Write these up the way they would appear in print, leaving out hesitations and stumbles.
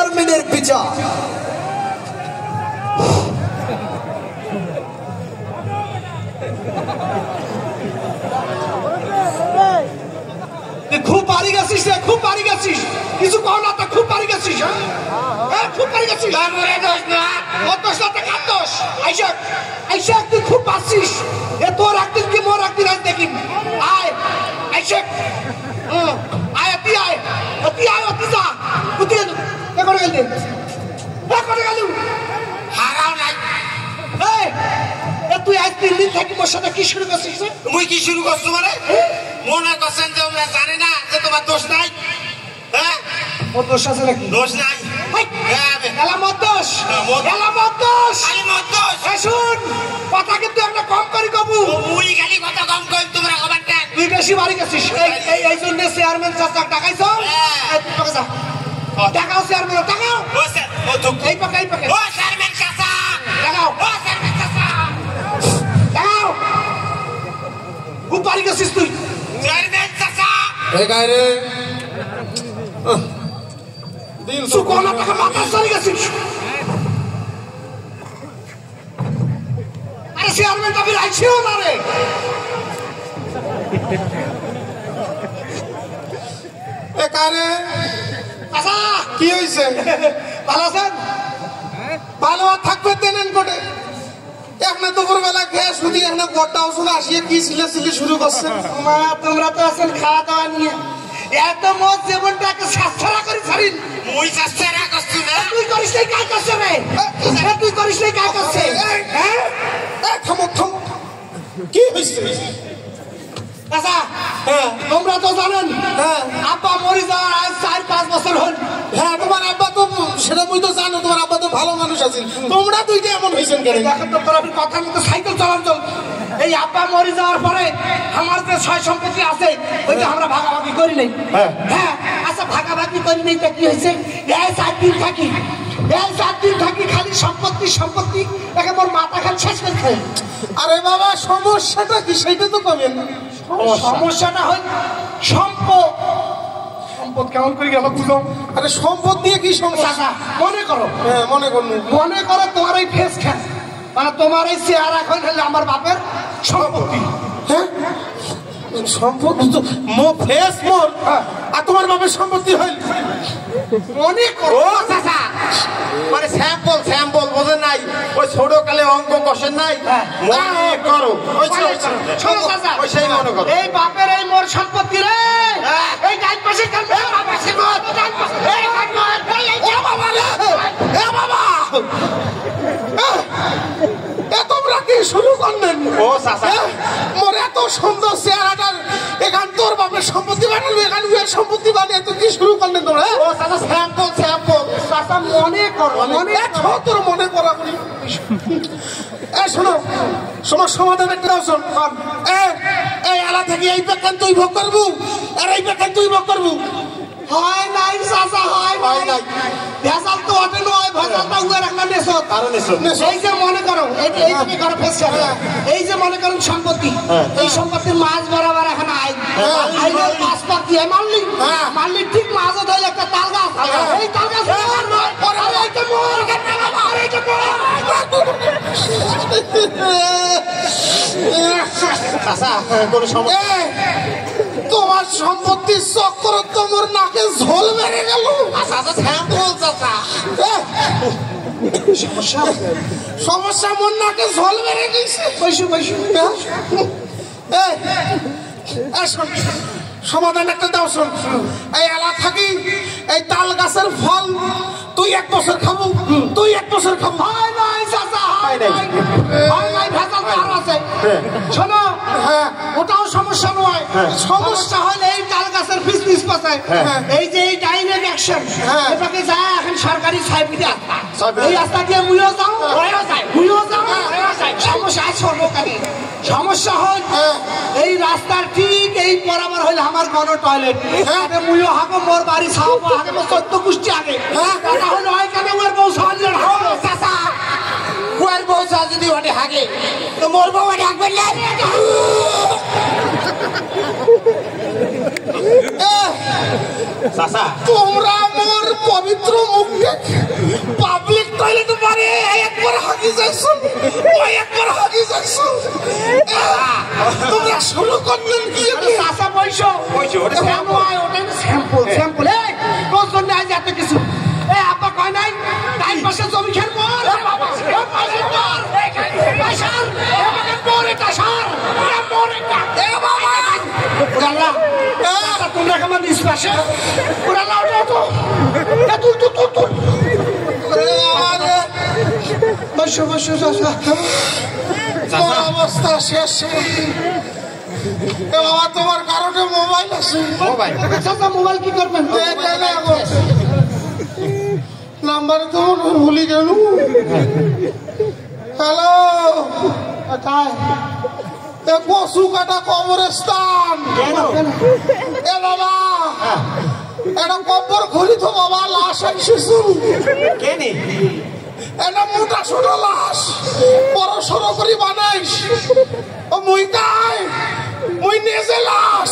চেয়ারম্যানের বিচার। খুব পারি গেছিস রে, খুব পারি গেছিস, কিছু কও না তো, খুব পারি গেছিস। হ্যাঁ খুব পারি গেছিস, আইসা তুই খুব পারছিস। এ তোর একদিন কি মোর একদিন আজ দেখি। আয় আইসা আয় তুই আয়, তুই আয়, তুই যা, তুই করে গেলি, করে গেল হারাও নাই। তুই আজ 3 দিন থাকি মোর সাথে কি শুরু করছিস? মুই কি শুরু করছো মানে মনে করছেন যে আমরা জানি না যে তোমার দোষ নাই? হ্যাঁ ওর দোষ আছে নাকি? দোষ নাই। শুন কথা কিন্তু একটা কম করি কবু, মুই খালি কথা কম কই, তোমরা খবর দেন। তুই বেশি বাড়ি গেছিস। এই জন্য চেয়ারম্যান চাচা টাকাইছ, টাকাও চেয়ারম্যান টাকাও এই পাকে এই পাকে চেয়ারম্যান চাচা টাকাও, চেয়ারম্যান চাচা টাকাও। খুব বাড়ি গেছিস তুই চেয়ারম্যান চাচা। এই গায় রে দিন সুকোনা টাকা মাথা চলে গেছিস। আরে চেয়ারম্যান তো ফির আইছিও না রে। এ কারে আচ্ছা কি হইছে? ভালো আছেন? ভালো আর থাকবে দেনেন কোটে এখন দুপুর বেলা খেয়ে শুধু এখন গোটা ওষুধ আসিয়ে কি সিলে শুরু করছে। মা তোমরা তো আছেন খাওয়া দাওয়া নিয়ে, এত মত জীবনটাকে সাতছাড়া করে ছাড়িন। মুই চাচা করছি না, তুই করিস নাই কাজ করছে রে, তুই করিস নাই কাজ করছে। হ্যাঁ থামো থামো, কি হয়েছে? আচ্ছা তোমরা তো জানেন আব্বা মরি যাওয়ার আজ 4-5 বছর হল। হ্যাঁ তোমার আব্বা তো সেটা মুই তো জানো, তোমার আব্বা তো ভালো মানুষ আছেন, তোমরা দুইটা এমন হয়েছেন কেন? দেখেন তো তোরা কথা মতো সাইকেল চালান চল। এই আব্বা মরে যাওয়ার পরে আমার যে সয় সম্পত্তি আছে ওইটা আমরা ভাগাভাগি করি নাই। হ্যাঁ আচ্ছা ভাগাভাগি করি নাই তা কি হয়েছে? এই 4 দিন থাকি, এই 4 দিন থাকি খালি সম্পত্তি একেবারে মাথা খালি শেষ করে খাই। আরে বাবা সমস্যাটা কি সেইটা তো কমেন। সমস্যাটা হয় সম্পদ কেমন করে গেল বুঝো? আরে সম্পদ দিয়ে কি সমস্যা? মনে করো, হ্যাঁ মনে করো তোমার এই ফেস খ্যাস মানে তোমার এই চেহারা এখন হলে আমার বাপের সম্পত্তি। হ্যাঁ সম্পত্তি তো ফেস মোর আর তোমার বাপের সম্পত্তি হইল। মনে করো চাচা মানে স্যাম্পল বোঝেন নাই, ওই ছোট কালে অঙ্ক কষেন নাই, মনে করো ওই সেই মনে করো। এই বাপের এই মোর সম্পত্তি রে, এই ডান পাশে তোমরা কি শুরু করলেন? ও চাচা মোর এত সুন্দর চেহারাটার এখান তোর বাপের সম্পত্তি বানালো, এখান উয়ের সম্পত্তি বানিয়ে তো কি শুরু করলেন তোমরা? ও চাচা স্যাম্পল চাচা মনে করো, তোর মনে করা বলি। শোনো তোমার সমাধান একটা শোন। এই আলা থেকে এই বেকান তুই ভোগ করবো আর এই বেকান তুই ভোগ করবো। হয় নাই চাচা, হয় নাই ভেজাল তো ওঠে নয়, ভেজালটা উয়ার একটা নেশত। এই যে মনে করো এই যে ঘরে ফেসছে, এই যে মনে করুন সম্পত্তি, এই সম্পত্তির মাছ বরাবর এখন আইলে 5 পাক দিয়ে মারলি ঠিক মাছ ধরে একটা তাল গাছ, এই তাল গাছ তোমার সম্পত্তির চক্কর তোমার নাকে ঝোল মেরে গেল। সমস্যা মোর নাকে ঝোল মেরে গেছে। সমাধান একটা দাও শোন। এই এলা থাকি এই তাল গাছের ফল তুই 1 বছর খাবো, তুই 1 বছর খাবো। হয় নাই চাচা, হয় নাই ভেজাল তো আরো আছে। শোনো ওটাও সমস্যা নয়, সমস্যা হলে এই তাল গাছের ফিসফিস পাশে এই যে এই ডাইরেক্ট অ্যাকশন এটাকে যায় এখন সরকারি সাইবিতে এই রাস্তা দিয়ে মুইও যাও, সমস্যা আছে। সমস্যা হয় এই রাস্তার ঠিক এই বরাবর হইলে আমার গণ টয়লেট মুইও হাগো, মোর বাড়ি ছাওয়া আগে 14 গোষ্ঠী আগে কথা হলো হয় কেন ওর বউ সাহায্য চাচা ওর বউ যদি ওটা হাগে তো মোর বউ ওটা হাগবে না। চাচা তোমরা মোর পবিত্র মুখ দেখে পাবলিক টয়লেট মারে একবার হাগি যাইছো, ওই একবার হাগি যাইছো। তোমরা শুরু করলেন কি? চাচা বইসো ওটা স্যাম্পল স্যাম্পল। এই তোর জন্য আজ এত কিছু। এ আপা কয় নাই টাইম পাশে জমি খেল মোর তোমরা কেমন পাশে বসো বসো অবস্থা শেষ। বাবা তোমার কারণে মোবাইল আছে। মোবাইল কি করবেন? নাম্বার তো ভুলি গেল। হ্যালো, কচু কাটা কবরস্থান। এ বাবা এটা কবর খুলি তো বাবা, লাশ আইসিস এটা মোটা ছোট লাশ বড় সড়ো করে বানাইস। ও মুই তাই মুই নিজে লাশ।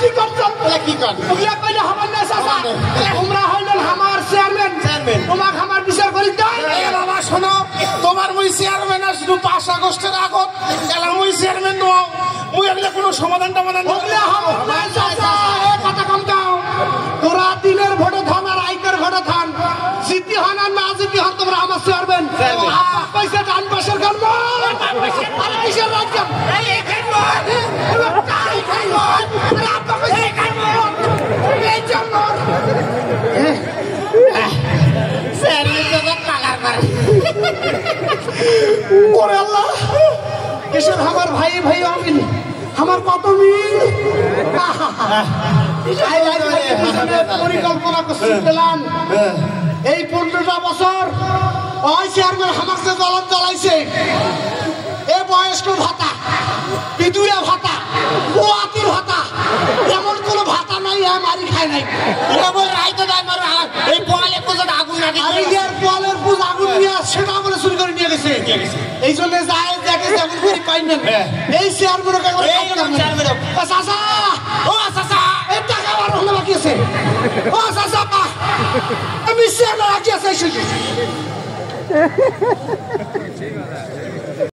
কি করছেন? কি করেন? তোমরা হইলেন আমার চেয়ারম্যান, তোমাকে আমার বিচার করি। বাবা শোনো, তোমার মুই চেয়ারম্যান শুধু 5 আগস্টের আগত এলা মুই চেয়ারম্যান নও। মুই এগুলো কোনো সমাধান টমাধান কথা কম দাও। তোরা দিনের ভোটে থান আর আইকার ভোটে থান, জিতি হন আর না জিতি হন, তোমরা আমার চেয়ারম্যান। পয়সা ডান পাশের গল্প কিসের আমার ভাই ভাই অমিল, আমার কত মিল। পরিকল্পনা করছি পেলাম এই 15টা বছর ওই চেয়ারম্যান আমাকে জ্বলন জ্বলাইছে। এ বয়স্ক ভাতা, বিধুরা ভাতা, পোয়াতির ভাতা, এমন কোন ভাতা নাই মারি খায় নাই। এই পোয়ালে পূজাটা আগুন লাগে, পোয়ালের পূজা আগুন নিয়ে সেটা বলে চুরি করে নিয়ে গেছে। এই জন্য যায় দেখে যেমন করে পাইলেন এই চেয়ারম্যান চাচা, ও চাচা এই টাকা আমার হলে বাকি আছে। ও চাচা আমি চেয়ারম্যান রাখি আছে।